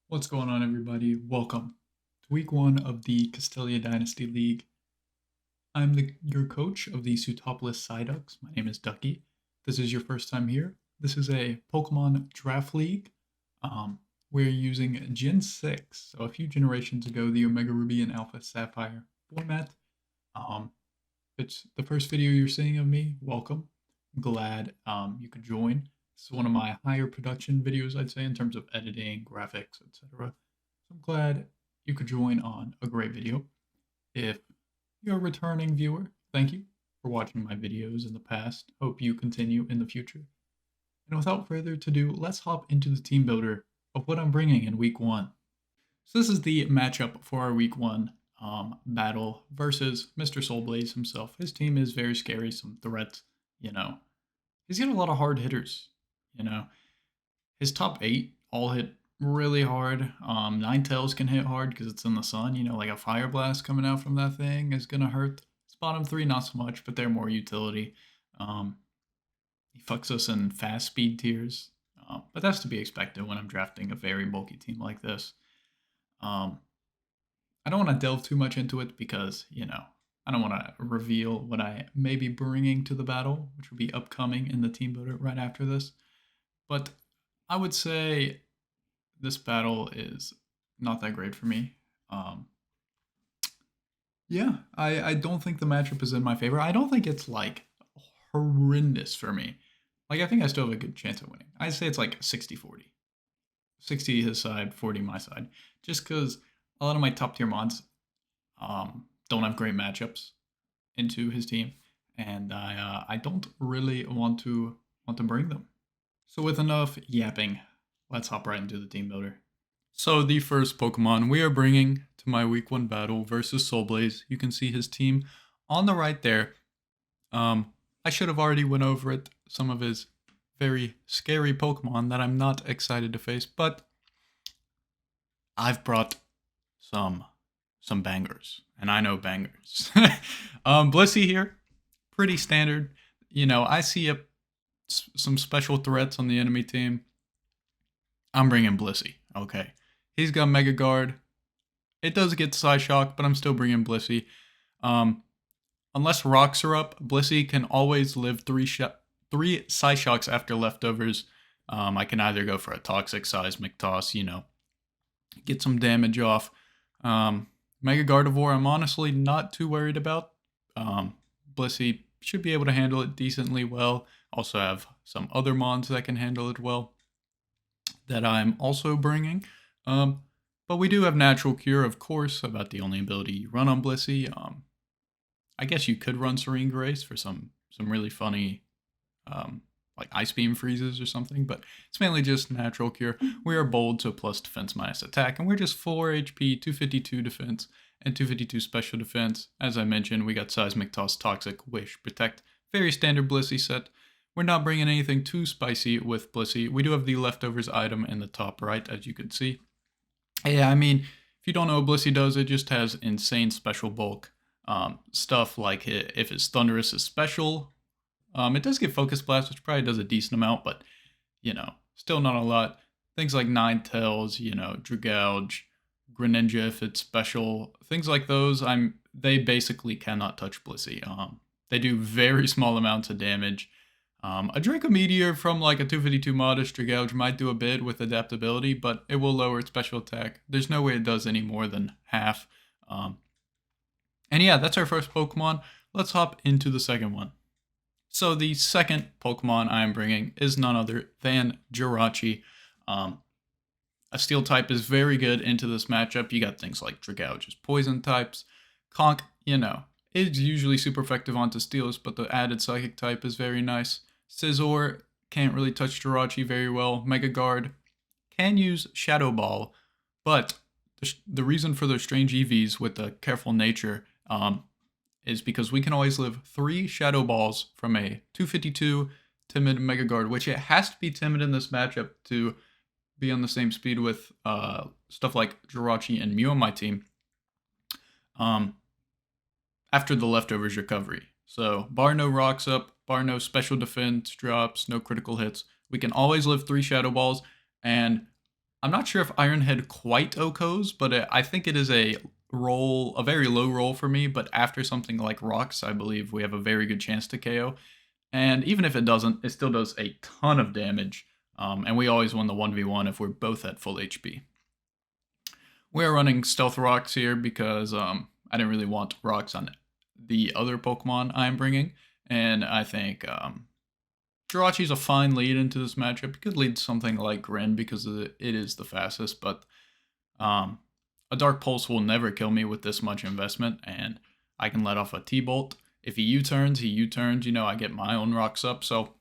What's going on, everybody? Welcome to week one of the Castelia Dynasty League. I'm your coach of the Sutopolis Psyducks. My name is Ducky. This is your first time here. This is a Pokemon Draft League. We're using Gen 6, so a few generations ago, the Omega Ruby and Alpha Sapphire format. It's the first video you're seeing of me. Welcome. I'm glad you could join. This is one of my higher production videos, I'd say, in terms of editing, graphics, etc. So I'm glad you could join on a great video. If you're a returning viewer, thank you for watching my videos in the past. Hope you continue in the future. And without further ado, let's hop into the team builder of what I'm bringing in week one. So this is the matchup for our week one battle versus Mr. Soulblaze himself. His team is very scary, some threats, you know. He's got a lot of hard hitters, you know. His top 8 all hit really hard. Ninetales can hit hard because it's in the sun, you know, like a Fire Blast coming out from that thing is going to hurt. His bottom 3, not so much, but they're more utility. He fucks us in fast speed tiers, but that's to be expected when I'm drafting a very bulky team like this. I don't want to delve too much into it because, you know, I don't want to reveal what I may be bringing to the battle, which will be upcoming in the team builder right after this. But I would say this battle is not that great for me. Yeah, I don't think the matchup is in my favor. I don't think it's like horrendous for me. Like, I think I still have a good chance of winning. I'd say it's like 60-40. 60 his side, 40 my side. Just because a lot of my top tier mods don't have great matchups into his team, and I don't really want to bring them. So with enough yapping, let's hop right into the team builder. So the first Pokemon we are bringing to my week 1 battle versus Soulblaze. You can see his team on the right there. I should have already went over it. Some of his very scary Pokemon that I'm not excited to face, but I've brought some bangers, and I know bangers. Blissey here, pretty standard. You know, I see some special threats on the enemy team. I'm bringing Blissey. Okay, he's got Mega Guard. It does get Psyshock, but I'm still bringing Blissey. Unless rocks are up, Blissey can always live 3 Psyshocks after leftovers. I can either go for a Toxic Seismic Toss, you know, get some damage off. Mega Gardevoir, I'm honestly not too worried about. Blissey should be able to handle it decently well. Also have some other mons that can handle it well that I'm also bringing. But we do have Natural Cure, of course, about the only ability you run on Blissey. I guess you could run Serene Grace for some really funny like Ice Beam freezes or something, but it's mainly just Natural Cure. We are bold, so plus defense minus attack, and we're just 4 HP, 252 defense, and 252 special defense. As I mentioned, we got Seismic Toss, Toxic, Wish, Protect. Very standard Blissey set. We're not bringing anything too spicy with Blissey. We do have the leftovers item in the top right, as you can see. Yeah, I mean, if you don't know what Blissey does, it just has insane special bulk. Stuff like if his Thunderous is special, it does get Focus Blast, which probably does a decent amount, but, you know, still not a lot. Things like Ninetales, you know, Dragouge, Greninja if it's special, things like those, they basically cannot touch Blissey. They do very small amounts of damage. A Draco Meteor from like a 252 modest Dragouge might do a bit with adaptability, but it will lower its special attack. There's no way it does any more than half. And yeah, that's our first Pokemon. Let's hop into the second one. So the second Pokemon I'm bringing is none other than Jirachi. A Steel type is very good into this matchup. You got things like Dragouge's Poison types. Conk, you know, is usually super effective onto Steels, but the added Psychic type is very nice. Scizor can't really touch Jirachi very well. Mega Guard can use Shadow Ball, but the reason for their strange EVs with the careful nature is because we can always live 3 Shadow Balls from a 252 Timid Mega Guard, which it has to be Timid in this matchup to be on the same speed with stuff like Jirachi and Mew on my team. After the leftovers recovery. So bar no rocks up, bar no special defense drops, no critical hits, we can always live 3 Shadow Balls, and I'm not sure if Ironhead quite OHKOs, but I think it is a very low roll for me, but after something like Rocks, I believe we have a very good chance to KO. And even if it doesn't, it still does a ton of damage, and we always win the 1v1 if we're both at full HP. We're running Stealth Rocks here because I didn't really want Rocks on the other Pokemon I'm bringing, and I think Jirachi's a fine lead into this matchup. He could lead something like Grin because it is the fastest, but a Dark Pulse will never kill me with this much investment, and I can let off a T-Bolt. If he U-turns, you know, I get my own Rocks up, so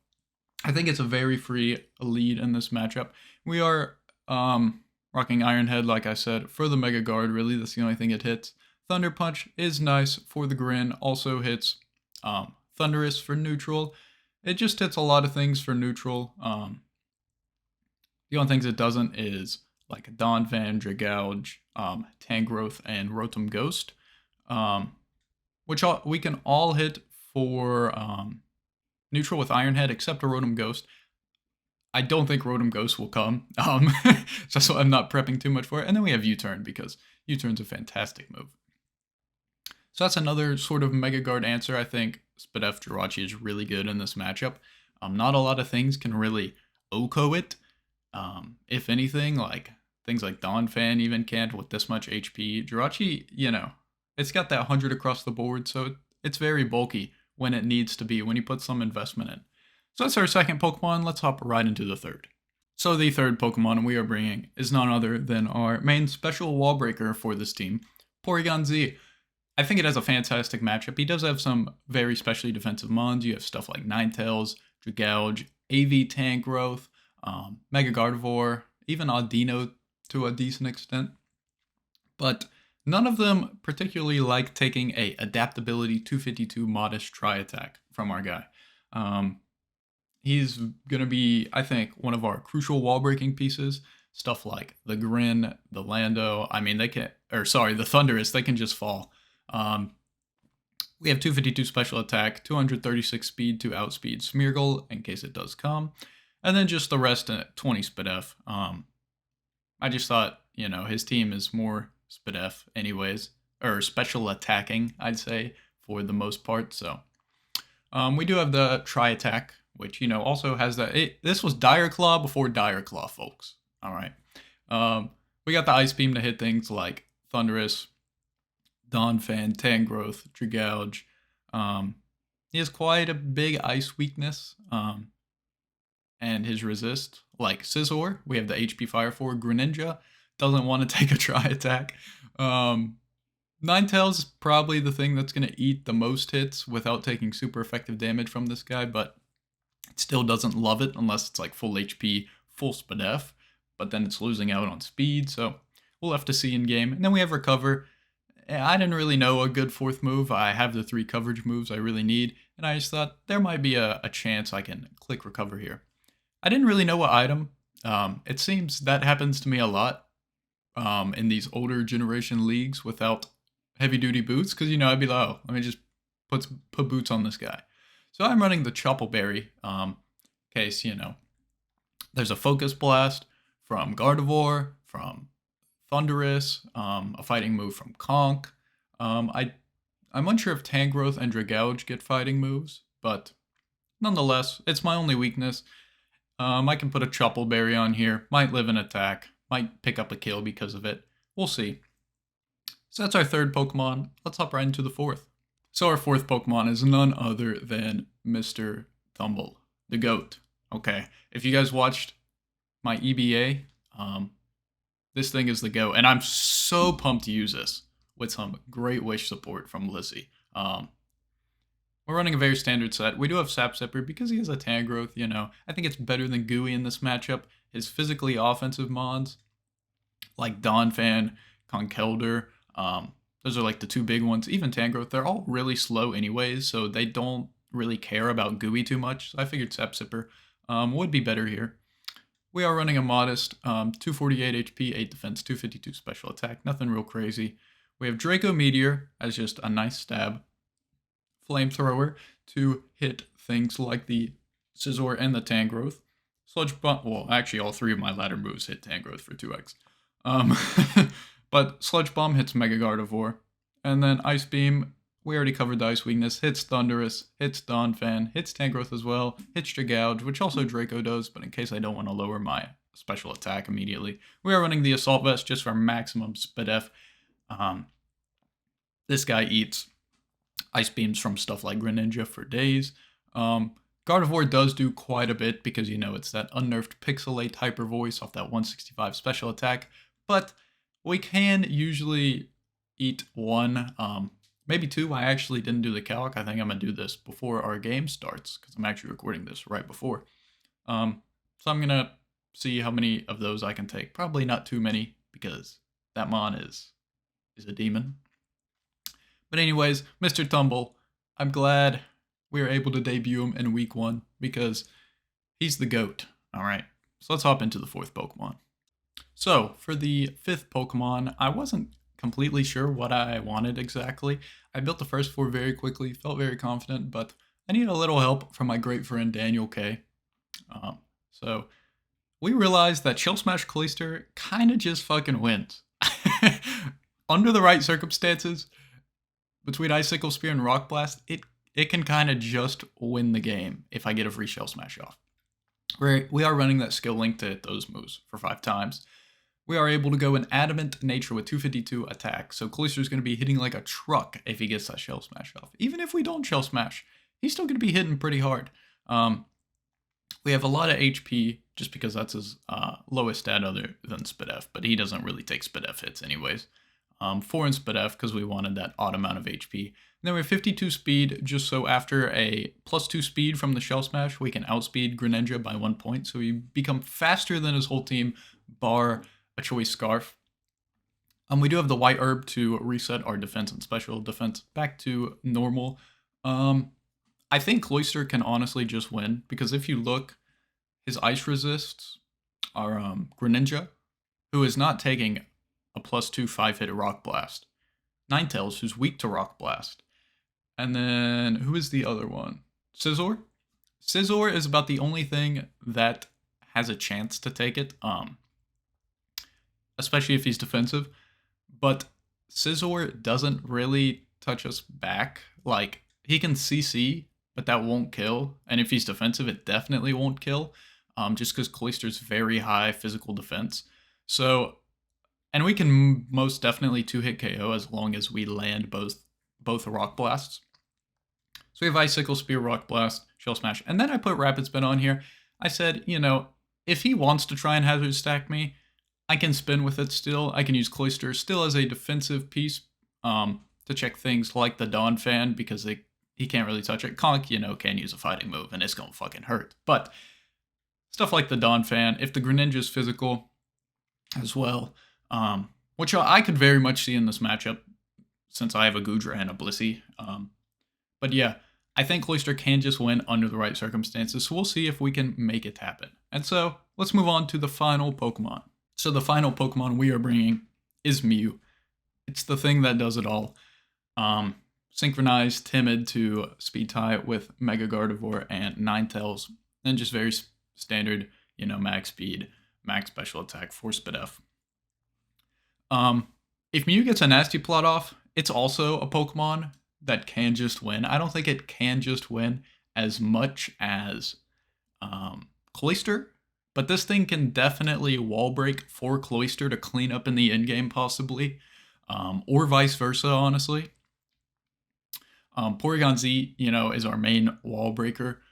I think it's a very free lead in this matchup. We are rocking Ironhead, like I said, for the Mega Guard, really, that's the only thing it hits. Thunder Punch is nice for the Grin, also hits Thunderous for neutral. It just hits a lot of things for neutral. The only things it doesn't is like Donphan, Dragouge, Tangrowth, and Rotom Ghost, which we can all hit for neutral with Ironhead except a Rotom Ghost. I don't think Rotom Ghost will come, just so I'm not prepping too much for it. And then we have U-Turn because U-Turn's a fantastic move. So that's another sort of Mega Guard answer. I think Spadef Jirachi is really good in this matchup. Not a lot of things can really OHKO it. If anything, like things like Donphan even can't with this much HP. Jirachi, you know, it's got that 100 across the board, so it's very bulky when it needs to be, when you put some investment in. So that's our second Pokemon. Let's hop right into the third. So the third Pokemon we are bringing is none other than our main special wall breaker for this team, Porygon Z. I think it has a fantastic matchup. He does have some very specially defensive mons. You have stuff like Ninetales, Dragouge, AV Tangrowth, Mega Gardevoir, even Audino to a decent extent. But none of them particularly like taking a Adaptability 252 Modest Tri-Attack from our guy. He's going to be, I think, one of our crucial wall-breaking pieces. Stuff like the Grin, the Lando, I mean, the Thunderous, they can just fall. We have 252 special attack, 236 speed to outspeed Smeargle in case it does come, and then just the rest at 20 Spadef. I just thought, you know, his team is more Spadef anyways, or special attacking, I'd say, for the most part. So we do have the Tri-Attack, which, you know, also has that. This was Dire Claw before Dire Claw, folks. All right. We got the Ice Beam to hit things like Thunderous, Donphan, Tangrowth, Dragouge. He has quite a big ice weakness, and his resist, like Scizor, we have the HP Fire for. Greninja doesn't want to take a Tri-Attack. Ninetales is probably the thing that's going to eat the most hits without taking super effective damage from this guy, but it still doesn't love it unless it's like full HP, full Spadef, but then it's losing out on speed, so we'll have to see in game. And then we have Recover. I didn't really know a good fourth move. I have the 3 coverage moves I really need, and I just thought there might be a chance I can click Recover here. I didn't really know what item. It seems that happens to me a lot in these older generation leagues without heavy-duty boots, because, you know, I'd be like, oh, let me just put boots on this guy. So I'm running the Choppleberry case, you know. There's a Focus Blast from Gardevoir, from Thunderous, a fighting move from Conk. I'm unsure if Tangrowth and Dragouge get fighting moves, but nonetheless, it's my only weakness. I can put a Choppleberry on here, might live an attack, might pick up a kill because of it. We'll see. So that's our third Pokemon. Let's hop right into the fourth. So our fourth Pokemon is none other than Mr. Thumble, the GOAT. Okay, if you guys watched my EBA, this thing is the GOAT, and I'm so pumped to use this with some great wish support from Blissey. We're running a very standard set. We do have Sap Sipper because he has a Tangrowth, you know. I think it's better than Gooey in this matchup. His physically offensive mons, like Donphan, Conkeldurr, those are like the 2 big ones. Even Tangrowth, they're all really slow anyways, so they don't really care about Gooey too much. So I figured Sap Sipper would be better here. We are running a modest 248 HP, 8 defense, 252 special attack. Nothing real crazy. We have Draco Meteor as just a nice stab. Flamethrower to hit things like the Scizor and the Tangrowth. Sludge Bomb, well, actually all 3 of my ladder moves hit Tangrowth for 2x. But Sludge Bomb hits Mega Gardevoir. And then Ice Beam, we already covered the Ice Weakness, hits Thunderous, hits Donphan, hits Tangrowth as well, hits Dragouge, which also Draco does, but in case I don't want to lower my special attack immediately. We are running the Assault Vest just for maximum SpDef. This guy eats Ice Beams from stuff like Greninja for days. Gardevoir does do quite a bit because, you know, it's that unnerfed Pixelate Hyper Voice off that 165 special attack, but we can usually eat 1, maybe 2. I actually didn't do the calc. I think I'm going to do this before our game starts because I'm actually recording this right before. So I'm going to see how many of those I can take. Probably not too many because that Mon is a demon. But anyways, Mr. Tumble, I'm glad we were able to debut him in week 1 because he's the GOAT. Alright, so let's hop into the 4th Pokemon. So, for the 5th Pokemon, I wasn't completely sure what I wanted exactly. I built the first 4 very quickly, felt very confident, but I needed a little help from my great friend Daniel K. So, we realized that Shell Smash Cloyster kind of just fucking wins. Under the right circumstances, between Icicle Spear and Rock Blast, it can kind of just win the game if I get a free Shell Smash off. We are running that skill link to hit those moves for 5 times. We are able to go in Adamant Nature with 252 attack, so Cloyster's going to be hitting like a truck if he gets that Shell Smash off. Even if we don't Shell Smash, he's still going to be hitting pretty hard. We have a lot of HP just because that's his lowest stat other than SpDef, but he doesn't really take SpDef hits anyways. 4 in SpDef because we wanted that odd amount of HP. And then we have 52 speed, just so after a +2 speed from the Shell Smash, we can outspeed Greninja by 1 point, so we become faster than his whole team, bar a Choice Scarf. We do have the White Herb to reset our defense and special defense back to normal. I think Cloyster can honestly just win, because if you look, his ice resists are Greninja, who is not taking a +2 5-hit Rock Blast. Ninetales, who's weak to Rock Blast. And then, who is the other one? Scizor? Scizor is about the only thing that has a chance to take it, especially if he's defensive. But Scizor doesn't really touch us back. Like, he can CC, but that won't kill. And if he's defensive, it definitely won't kill, just because Cloyster's very high physical defense. So, and we can most definitely 2-hit KO as long as we land both Rock Blasts. So we have Icicle Spear, Rock Blast, Shell Smash, and then I put Rapid Spin on here. I said, you know, if he wants to try and Hazard Stack me, I can spin with it still. I can use Cloyster still as a defensive piece to check things like the Donphan because he can't really touch it. Conk, you know, can use a fighting move and it's gonna fucking hurt. But stuff like the Donphan, if the Greninja's physical as well, which I could very much see in this matchup since I have a Goodra and a Blissey. But yeah, I think Cloyster can just win under the right circumstances, so we'll see if we can make it happen. And so, let's move on to the final Pokemon. So the final Pokemon we are bringing is Mew. It's the thing that does it all. Synchronized, timid to speed tie with Mega Gardevoir and Ninetales, and just very standard, you know, max speed, max special attack, 4 SpDef. If Mew gets a Nasty Plot off, it's also a Pokemon that can just win. I don't think it can just win as much as Cloyster, but this thing can definitely wall break for Cloyster to clean up in the endgame possibly, or vice versa, honestly. Porygon Z, you know, is our main wall breaker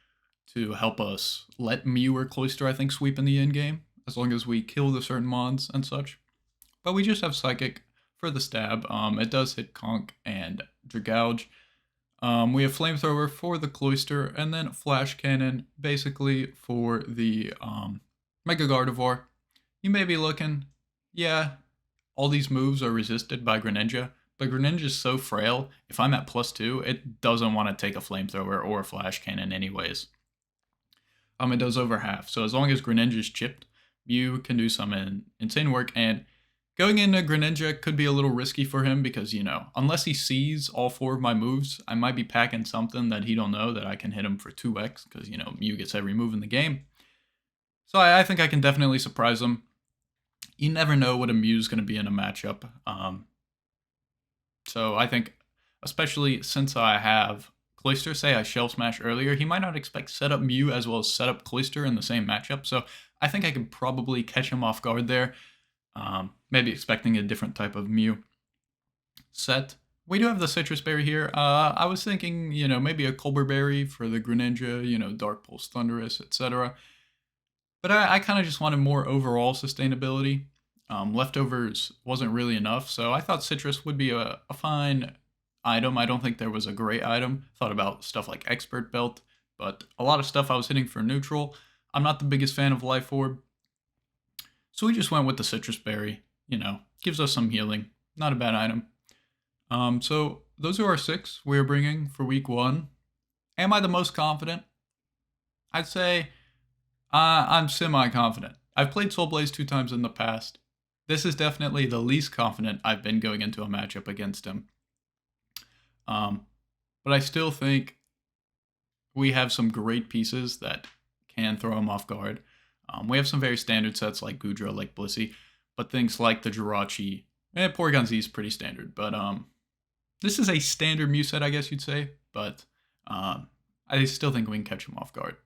to help us let Mew or Cloyster, I think, sweep in the endgame, as long as we kill the certain mons and such. But we just have Psychic for the stab. It does hit Conk and Dragouge. We have Flamethrower for the Cloyster, and then Flash Cannon basically for the Mega Gardevoir. You may be looking, yeah, all these moves are resisted by Greninja, but Greninja is so frail, if I'm at +2, it doesn't want to take a Flamethrower or a Flash Cannon anyways. It does over half, so as long as Greninja's chipped, Mew can do some insane work, and going into Greninja could be a little risky for him because, you know, unless he sees all 4 of my moves, I might be packing something that he don't know that I can hit him for 2x because, you know, Mew gets every move in the game. So I think I can definitely surprise him. You never know what a Mew's going to be in a matchup. So I think, especially since I have Cloyster, say I Shell Smash earlier, he might not expect setup Mew as well as setup Cloyster in the same matchup. So I think I could probably catch him off guard there. Maybe expecting a different type of Mew set. We do have the Citrus Berry here. I was thinking, maybe a Colbur Berry for the Greninja, Dark Pulse Thundurus, etc. But I kind of just wanted more overall sustainability. Leftovers wasn't really enough, so I thought Citrus would be a fine item. I don't think there was a great item. Thought about stuff like Expert Belt, but a lot of stuff I was hitting for neutral. I'm not the biggest fan of Life Orb. So we just went with the Citrus Berry. Gives us some healing. Not a bad item. So those are our 6 we're bringing for week 1. Am I the most confident? I'd say I'm semi-confident. I've played Soul Blaze 2 times in the past. This is definitely the least confident I've been going into a matchup against him. But I still think we have some great pieces that can throw him off guard. We have some very standard sets like Goodra, like Blissey, but things like the Jirachi, Porygon Z is pretty standard, but this is a standard Mew set, I guess you'd say, but I still think we can catch him off guard.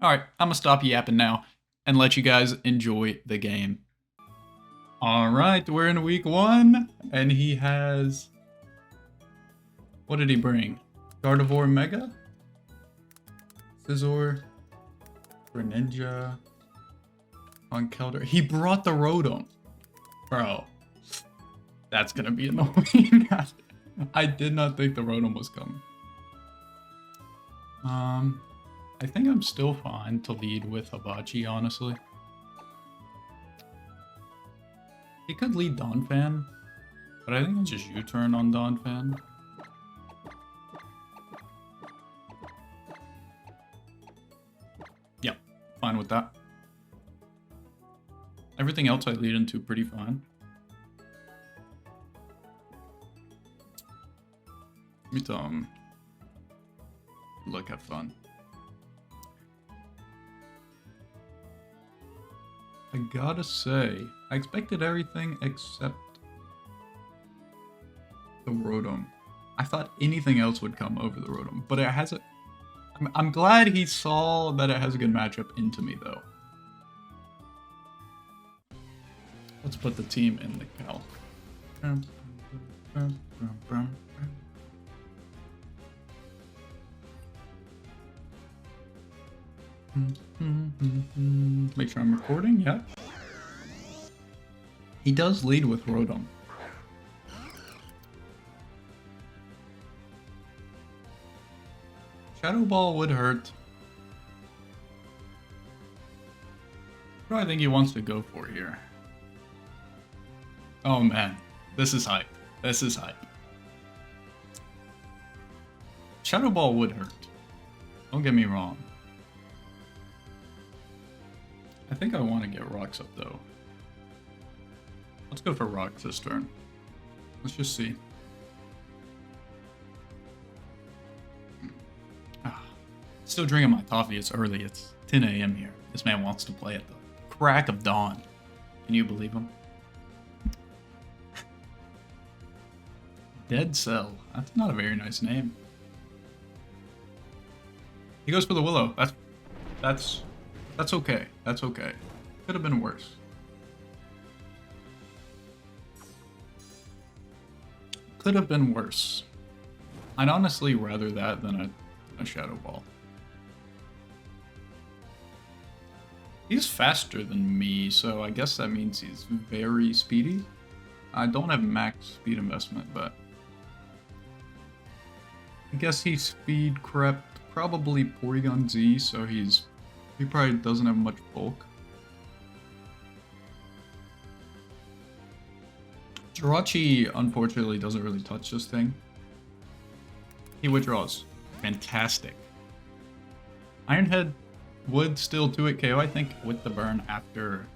Alright, I'm going to stop yapping now and let you guys enjoy the game. Alright, we're in week 1, and he has... What did he bring? Gardevoir Mega? Scizor? Greninja? Conkeldurr. He brought the Rotom. Bro. That's gonna be annoying. I did not think the Rotom was coming. I think I'm still fine to lead with Hibachi, honestly. He could lead Donphan, but I think it's just U-turn on Donphan. Yep, fine with that. Everything else I lead into pretty fine. Let me look, have fun. I gotta say, I expected everything except the Rotom. I thought anything else would come over the Rotom, but it has a... I'm glad he saw that it has a good matchup into me, though. Let's put the team in the cal. Make sure I'm recording, yeah. He does lead with Rotom. Shadow Ball would hurt. What do I think he wants to go for here? Oh man, this is hype. This is hype. Shadow Ball would hurt. Don't get me wrong. I think I want to get rocks up though. Let's go for rocks this turn. Let's just see. Still drinking my coffee. It's early. It's 10 a.m. here. This man wants to play at the crack of dawn. Can you believe him? Dead Cell. That's not a very nice name. He goes for the Willow. That's okay. That's okay. Could have been worse. Could have been worse. I'd honestly rather that than a Shadow Ball. He's faster than me, so I guess that means he's very speedy. I don't have max speed investment, but I guess he speed crept probably Porygon Z, so he probably doesn't have much bulk. Jirachi unfortunately doesn't really touch this thing. He withdraws. Fantastic. Iron Head would still 2-hit KO, I think, with the burn after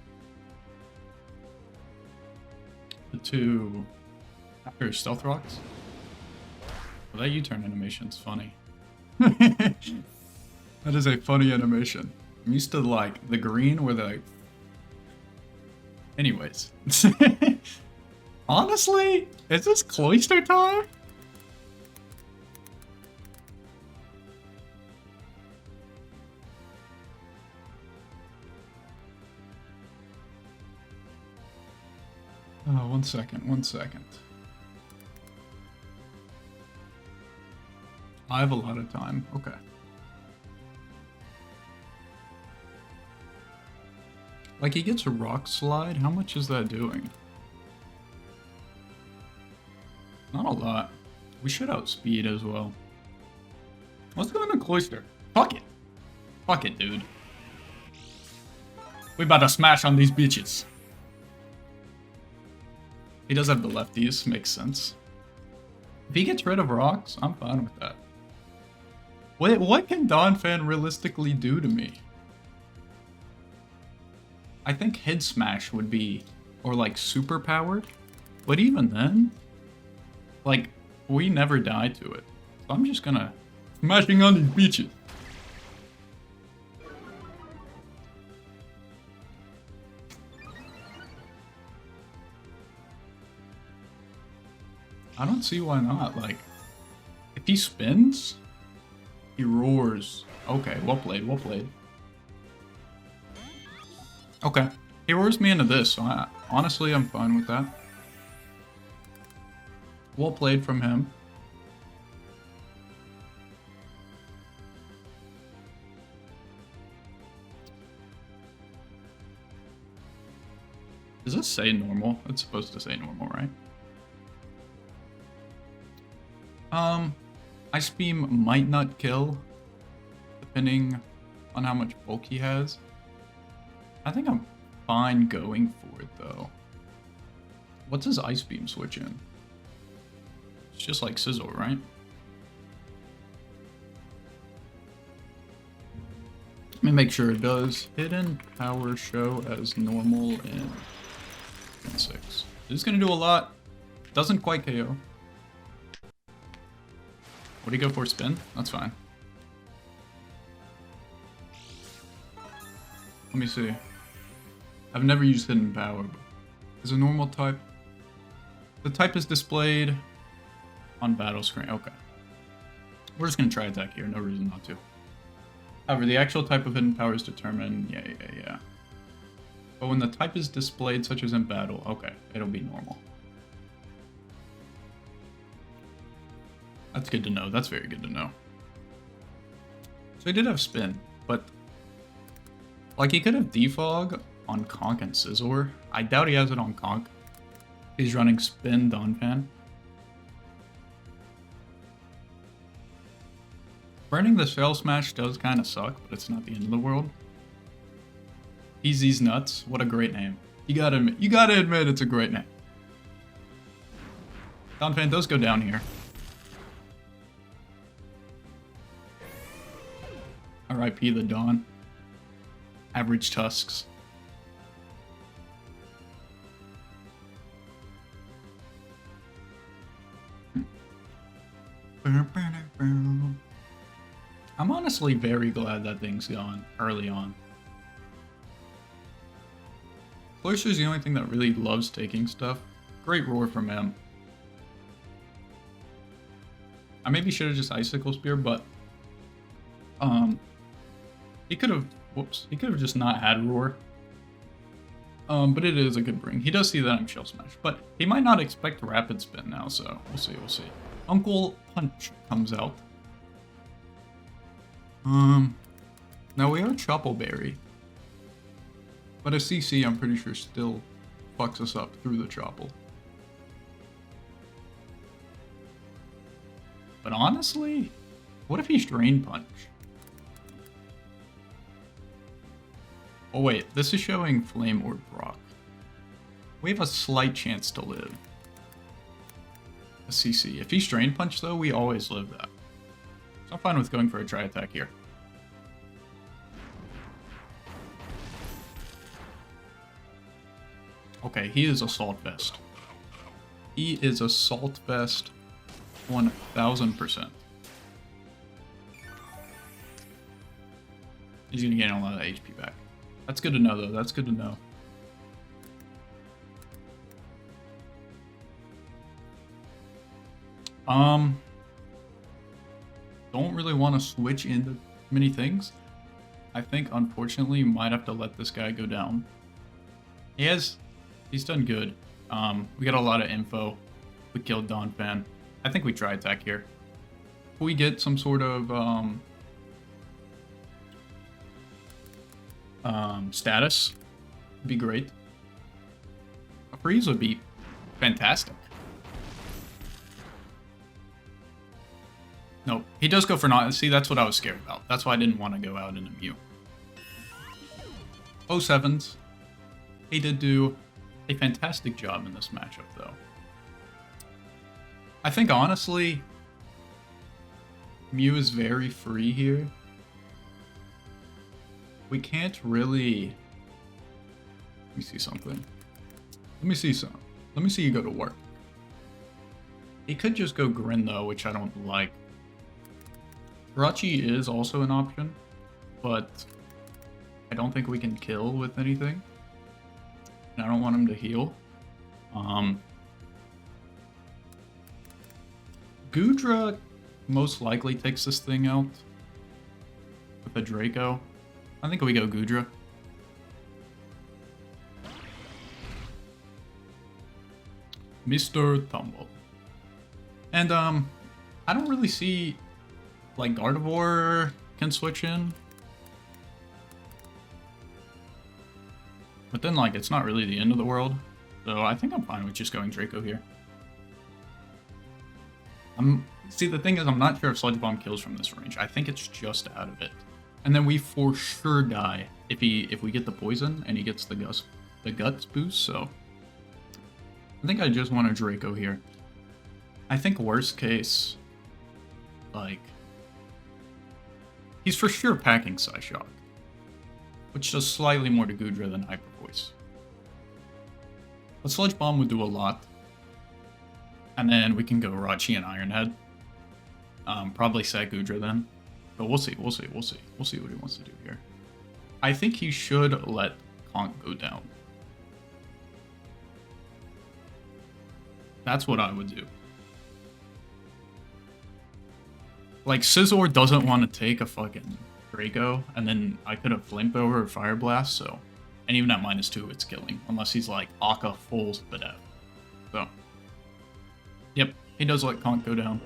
after Stealth Rocks. Well, that U-turn animation's funny. That is a funny animation. I'm used to like the green where the. Anyways. Honestly, is this Cloyster time? Oh, 1 second, 1 second. I have a lot of time. Okay. Like, he gets a rock slide? How much is that doing? Not a lot. We should outspeed as well. Let's go into Cloyster. Fuck it. Fuck it, dude. We about to smash on these bitches. He does have the lefties. Makes sense. If he gets rid of rocks, I'm fine with that. Wait, what can Donphan realistically do to me? I think Head Smash would be, or like super powered. But even then, like, we never die to it. So I'm just gonna smashing on these beaches. I don't see why not. Like, if he spins, he roars. Okay, well played, well played. Okay, he roars me into this, so honestly, I'm fine with that. Well played from him. Does this say normal? It's supposed to say normal, right? Ice Beam might not kill, depending on how much bulk he has. I think I'm fine going for it, though. What's his Ice Beam switch in? It's just like Sizzle, right? Let me make sure it does. Hidden Power show as normal in 6. This is going to do a lot. Doesn't quite KO. What do you go for? Spin? That's fine. Let me see. I've never used Hidden Power. Is a normal type? The type is displayed on battle screen. Okay. We're just going to try attack here. No reason not to. However, the actual type of Hidden Power is determined. Yeah. But when the type is displayed, such as in battle, okay, it'll be normal. That's good to know. That's very good to know. So he did have Spin, but like he could have Defog on Conk and Scizor. I doubt he has it on Conk. He's running Spin Donphan. Burning the Shell Smash does kind of suck, but it's not the end of the world. Easy's Nuts. What a great name. You gotta admit it's a great name. Donphan does go down here. R.I.P. the Dawn. Average Tusks. I'm honestly very glad that thing's gone early on. Cloyster's the only thing that really loves taking stuff. Great roar from him. I maybe should have just Icicle Spear, but he could have, he could have just not had roar. But it is a good bring. He does see that I'm Shell Smash, but he might not expect Rapid Spin now, so we'll see, we'll see. Uncle Punch comes out. Now we are Choppleberry, but a CC I'm pretty sure still fucks us up through the Chopple. But honestly, what if he's Drain Punch? Oh wait, this is showing Flame Orb Brock. We have a slight chance to live. A CC. If he's Drain Punch though, we always live that. So I'm fine with going for a Tri Attack here. Okay, he is Assault Vest. He is Assault Vest 1000%. He's gonna gain a lot of HP back. That's good to know, though. That's good to know. Don't really want to switch into many things. I think, unfortunately, you might have to let this guy go down. He's done good. We got a lot of info. We killed Donphan. I think we try attack here. If we get some sort of status, would be great. A freeze would be fantastic. Nope, he does go for not. See, that's what I was scared about. That's why I didn't want to go out in a Mew. 07s. He did do a fantastic job in this matchup, though. I think, honestly, Mew is very free here. We can't really... Let me see something. Let me see some. Let me see you go to work. He could just go Grin, though, which I don't like. Rachi is also an option, but I don't think we can kill with anything. And I don't want him to heal. Goodra most likely takes this thing out with a Draco. I think we go Goodra. Mr. Tumble. And I don't really see like Gardevoir can switch in. But then like it's not really the end of the world. So I think I'm fine with just going Draco here. See, the thing is, I'm not sure if Sludge Bomb kills from this range. I think it's just out of it. And then we for sure die if we get the poison and he gets the guts boost, so I think I just want a Draco here. I think worst case, like, he's for sure packing Psyshock, which does slightly more to Goodra than Hyper Voice. But Sludge Bomb would do a lot. And then we can go Rachi and Iron Head. Probably sack Goodra then. But we'll see, we'll see, we'll see. We'll see what he wants to do here. I think he should let Conk go down. That's what I would do. Like, Scizor doesn't want to take a fucking Draco, and then I could have Flamethrower or Fire Blast, so... And even at -2, it's killing, unless he's like Akka full Spadef. So... Yep, he does let Conk go down.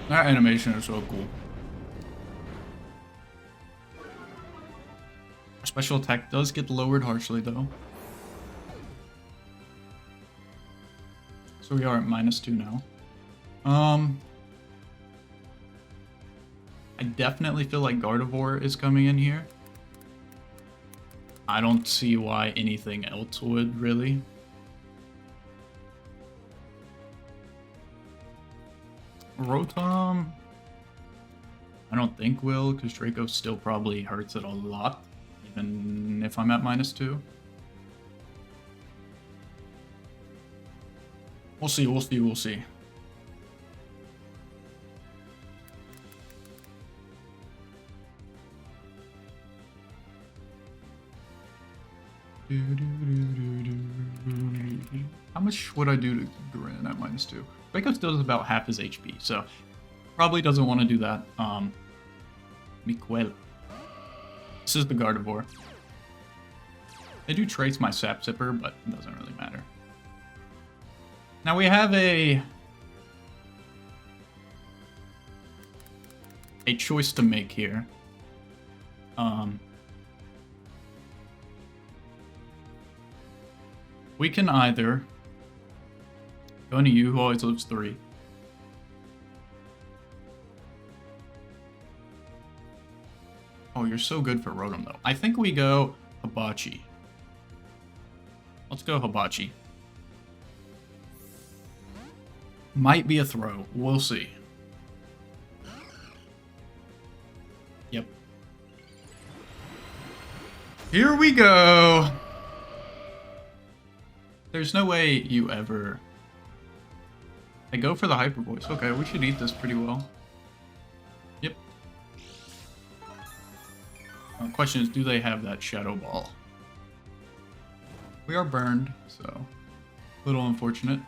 That animation is so cool. Our special attack does get lowered harshly, though. So we are at -2 now. I definitely feel like Gardevoir is coming in here. I don't see why anything else would, really. Rotom, I don't think will, because Draco still probably hurts it a lot, even if I'm at -2. We'll see, we'll see, we'll see. How much would I do to Grin at -2? Draco still does about half his HP, so probably doesn't want to do that. Miquel. This is the Gardevoir. I do trace my Sap Zipper, but it doesn't really matter. Now we have a choice to make here. We can either go into you, who always lives 3. Oh, you're so good for Rotom, though. I think we go Hibachi. Let's go Hibachi. Might be a throw. We'll see. Yep. Here we go. There's no way you ever... I go for the Hyper Voice. Okay, we should eat this pretty well. Yep. Question is, do they have that Shadow Ball? We are burned, so a little unfortunate.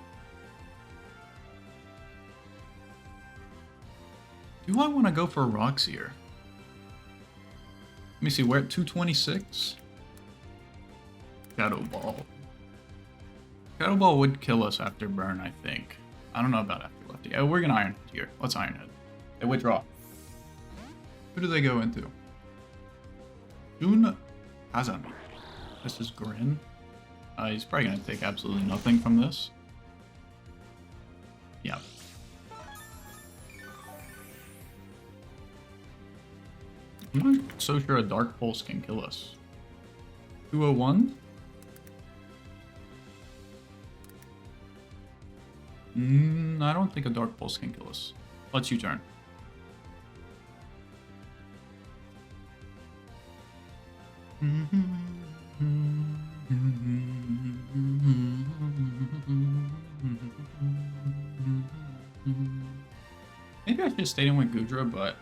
Do I want to go for rocks here? Let me see, we're at 226. Shadow Ball. Shadow Ball would kill us after burn, I think. I don't know about after lefty. Oh, we're gonna Iron Head here. Let's Iron Head. They withdraw. Who do they go into? Jun Kazami. This is Grin. He's probably gonna take absolutely nothing from this. Yeah. I'm not so sure a Dark Pulse can kill us. 201? I don't think a Dark Pulse can kill us. Let's U-turn. Maybe I should have stayed in with Goodra, but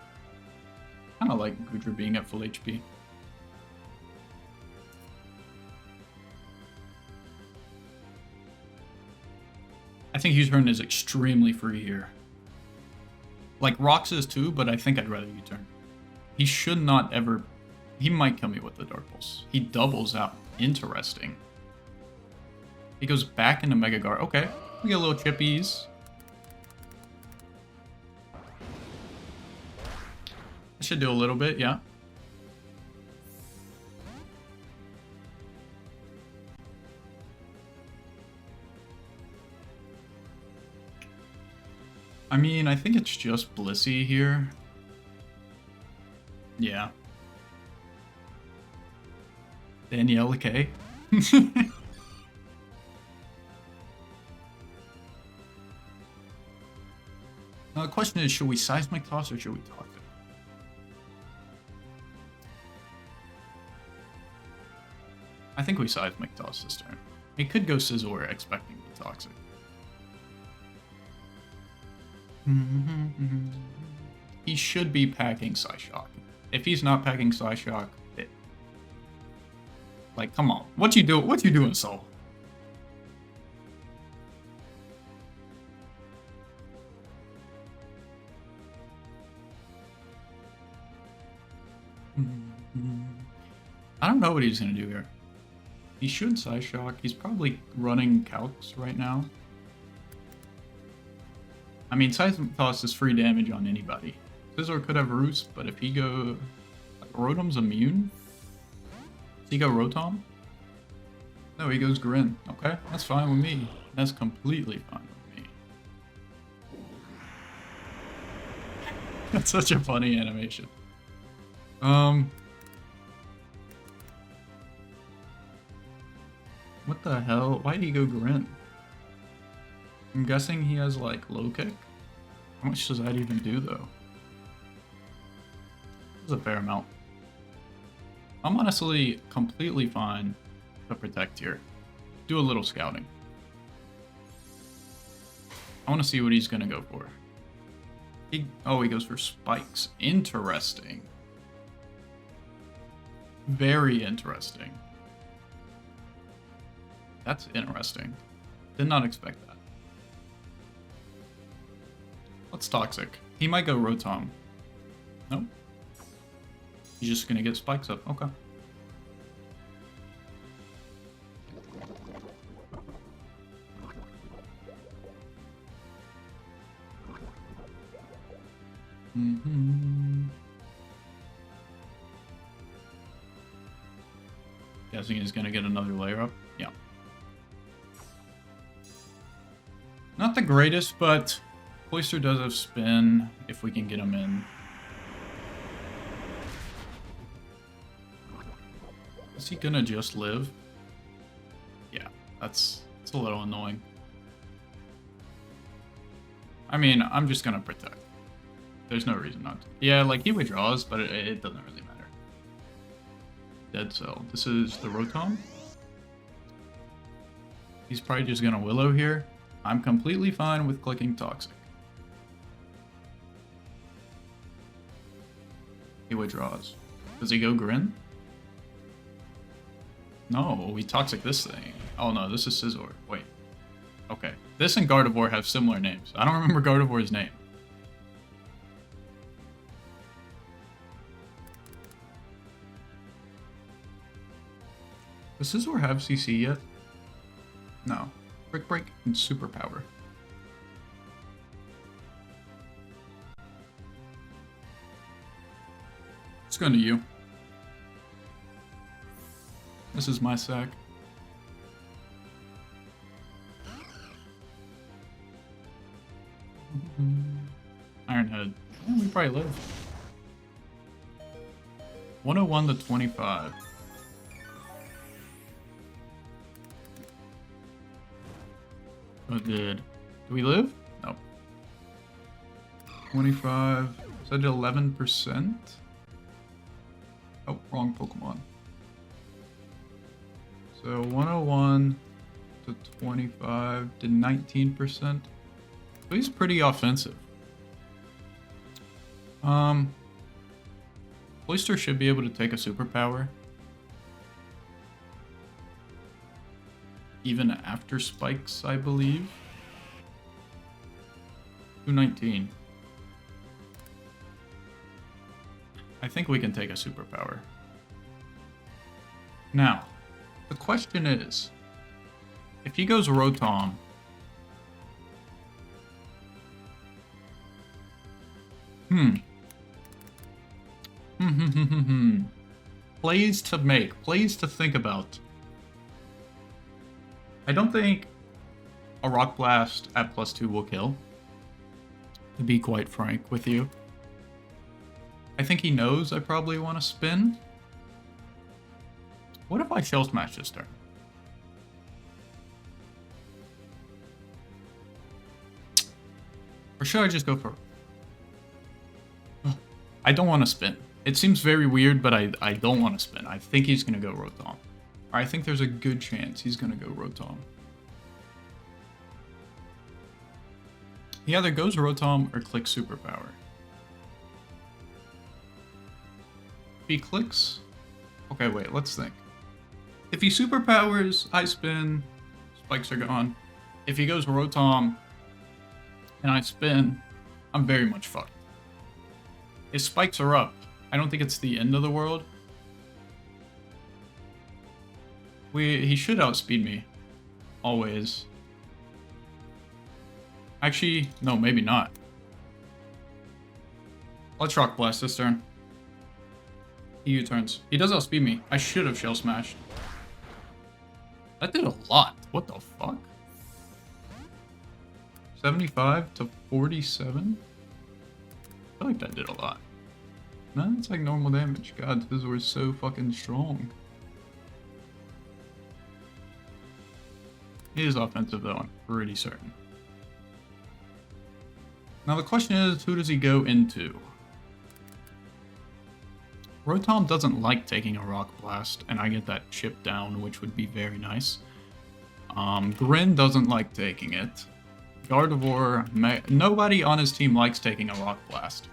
I kind of like Goodra being at full HP. I think U-turn is extremely free here. Like, Rocks is too, but I think I'd rather U-turn. He should not ever... He might kill me with the Dark Pulse. He doubles out. Interesting. He goes back into Mega Guard. Okay, we get a little chippies. I should do a little bit, yeah. I mean, I think it's just Blissey here. Yeah. Danielle K. Now the question is, should we Seismic Toss or should we Toxic? I think we Seismic Toss this turn. He could go Scizor expecting the Toxic. He should be packing Psyshock. If he's not packing Psyshock, like, come on. What you doing, Soul? I don't know what he's gonna do here. He should Psyshock. He's probably running Calcs right now. I mean, Seismic Toss is free damage on anybody. Scizor could have Roost, but if he go... Like, Rotom's immune? Does he go Rotom? No, he goes Grin. Okay, that's fine with me. That's completely fine with me. That's such a funny animation. What the hell? Why did he go Grin? I'm guessing he has, like, low kick? How much does that even do, though? This is a fair amount. I'm honestly completely fine to protect here. Do a little scouting. I want to see what he's going to go for. Oh, he goes for spikes. Interesting. Very interesting. That's interesting. Did not expect that. What's Toxic? He might go Rotom. Nope. He's just gonna get spikes up. Okay. Guessing he's gonna get another layer up. Yeah. Not the greatest, but Cloyster does have spin if we can get him in. Is he gonna just live? Yeah, it's a little annoying. I mean, I'm just gonna protect. There's no reason not to. Yeah, like, he withdraws, but it doesn't really matter. Dead Cell. This is the Rotom. He's probably just gonna Willow here. I'm completely fine with clicking Toxic. He withdraws. Does he go Grin? No, we toxic this thing. Oh no, this is Scizor. Wait. Okay. This and Gardevoir have similar names. I don't remember Gardevoir's name. Does Scizor have CC yet? No. Brick Break and Superpower. It's going to you. This is my sack. Ironhead. Yeah, we probably live. 101 to 25. Oh, good. Do we live? No. 25. Is that 11%? Oh, wrong Pokemon. So 101 to 25 to 19%. So he's pretty offensive. Oyster should be able to take a superpower. Even after spikes, I believe. 219. I think we can take a superpower. Now, the question is, if he goes Rotom, plays to make, plays to think about. I don't think a Rock Blast at +2 will kill, to be quite frank with you. I think he knows I probably want to spin. What if I Shell Smash this turn? Or should I just go for... I don't want to spin. It seems very weird, but I don't want to spin. I think he's going to go Rotom. Or I think there's a good chance he's going to go Rotom. He either goes Rotom or clicks Superpower. If he clicks... Okay, wait, let's think. If he Superpowers, I spin, spikes are gone. If he goes Rotom and I spin, I'm very much fucked. If spikes are up, I don't think it's the end of the world. He should outspeed me. Always. Actually, no, maybe not. Let's Rock Blast this turn. He U-turns. He does outspeed me. I should have Shell Smashed. That did a lot. What the fuck? 75 to 47? I feel like that did a lot. No, it's like normal damage. God, this was so fucking strong. He is offensive though, I'm pretty certain. Now the question is, who does he go into? Rotom doesn't like taking a Rock Blast, and I get that chip down, which would be very nice. Grin doesn't like taking it. Gardevoir, nobody on his team likes taking a Rock Blast.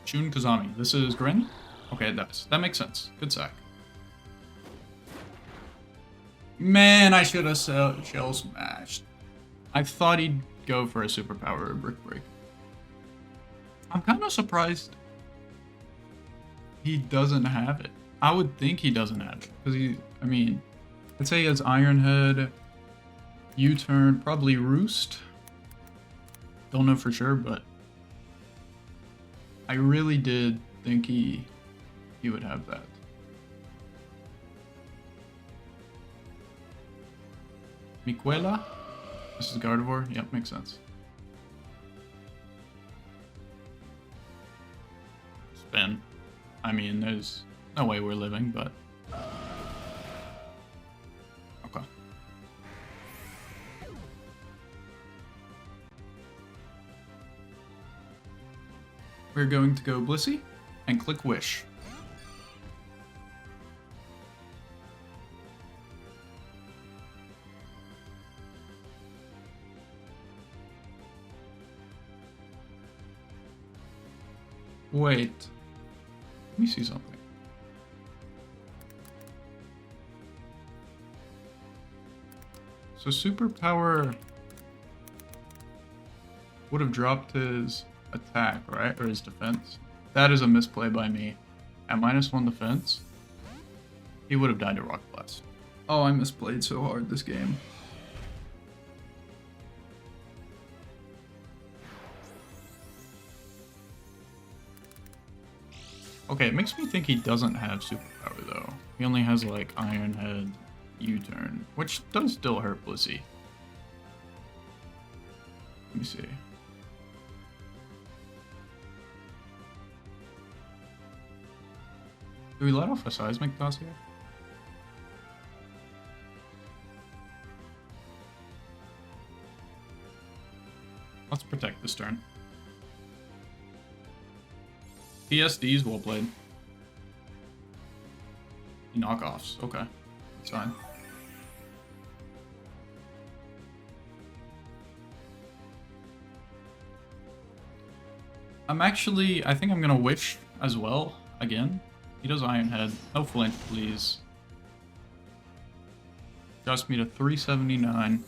Shun Kazami, this is Grin? Okay, it does. That makes sense. Good sack. Man, I should have Shell Smashed. I thought he'd go for a Superpower or Brick Break. I'm kind of surprised he doesn't have it. I would think he doesn't have it. Because I mean, let's say he has Iron Head, U-turn, probably Roost. Don't know for sure, but I really did think he would have that. Miquela? This is Gardevoir? Yep, makes sense. Spin. I mean, there's no way we're living, but... Okay. We're going to go Blissey and click Wish. Wait. Let me see something. So superpower would have dropped his attack, right? Or his defense. That is a misplay by me. At -1 defense, he would have died to Rock Blast. Oh, I misplayed so hard this game. Okay, it makes me think he doesn't have superpower though. He only has like Iron Head, U-turn, which does still hurt Blissey. Let me see. Do we let off a seismic toss here? Let's protect this turn. PSD's well played. Knockoffs, okay. That's fine. I think I'm gonna wish as well, again. He does Iron Head. No flinch, please. Adjust me to 379.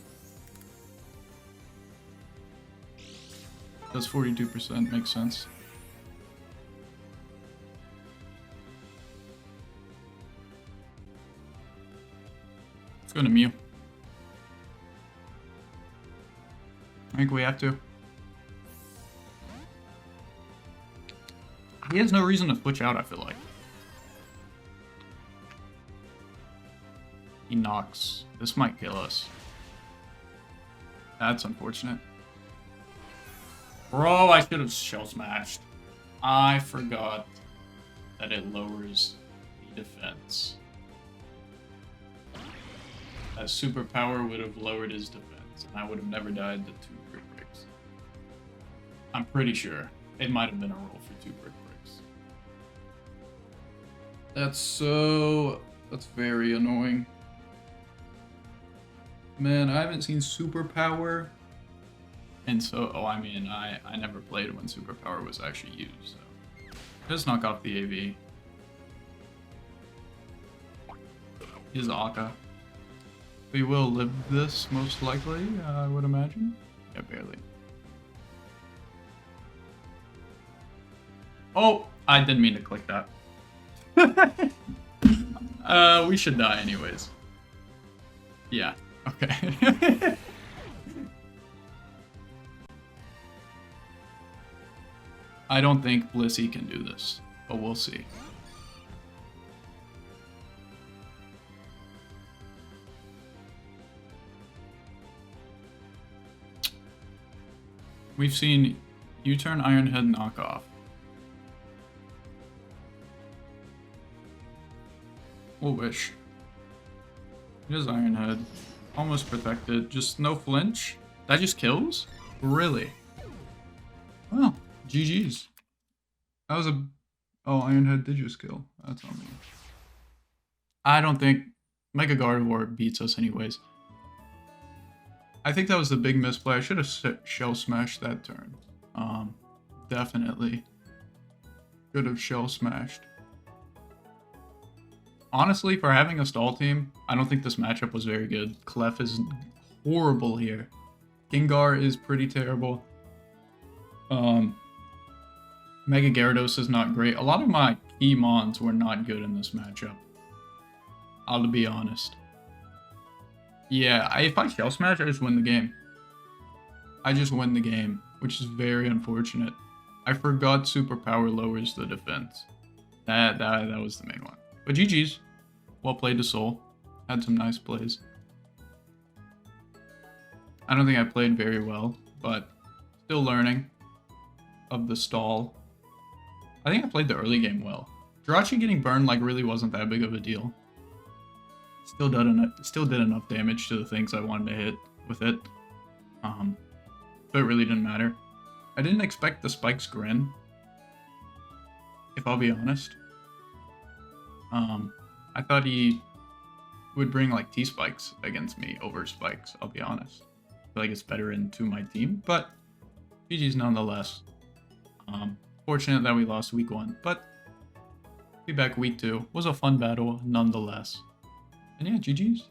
Does 42%, makes sense. Let's go to Mew. I think we have to. He has no reason to switch out, I feel like. He knocks. This might kill us. That's unfortunate. Bro, I should have shell smashed. I forgot that it lowers the defense. That superpower would have lowered his defense, and I would have never died to 2 brick breaks. I'm pretty sure. It might have been a roll for 2 brick breaks. That's very annoying. Man, I haven't seen superpower. And so, I mean, I never played when superpower was actually used, so. Just knock off the AV. He's Akka. We will live this, most likely, I would imagine. Yeah, barely. Oh, I didn't mean to click that. We should die anyways. Yeah, okay. I don't think Blissey can do this, but we'll see. We've seen U-turn Iron Head knockoff. We'll wish. It is Iron Head. Almost protected. Just no flinch. That just kills? Really? Well, GG's. That was a... Oh, Iron Head did just kill. That's on me. I don't think Mega Gardevoir beats us anyways. I think that was the big misplay. I should have shell smashed that turn. Definitely. Could have shell smashed. Honestly, for having a stall team, I don't think this matchup was very good. Clef is horrible here. Gengar is pretty terrible. Mega Gyarados is not great. A lot of my key mons were not good in this matchup. I'll be honest. Yeah, if I shell smash, I just win the game. I just win the game, which is very unfortunate. I forgot superpower lowers the defense. That was the main one. But GG's. Well played to Soul. Had some nice plays. I don't think I played very well, but still learning of the stall. I think I played the early game well. Jirachi getting burned like really wasn't that big of a deal. Still did enough damage to the things I wanted to hit with it. So it really didn't matter. I didn't expect the Spike's Grin, if I'll be honest. I thought he would bring like T-Spikes against me over Spikes, I'll be honest. I feel like it's better into my team, but GG's nonetheless. Fortunate that we lost week 1, but be back week 2. Was a fun battle nonetheless. And yeah, GG's.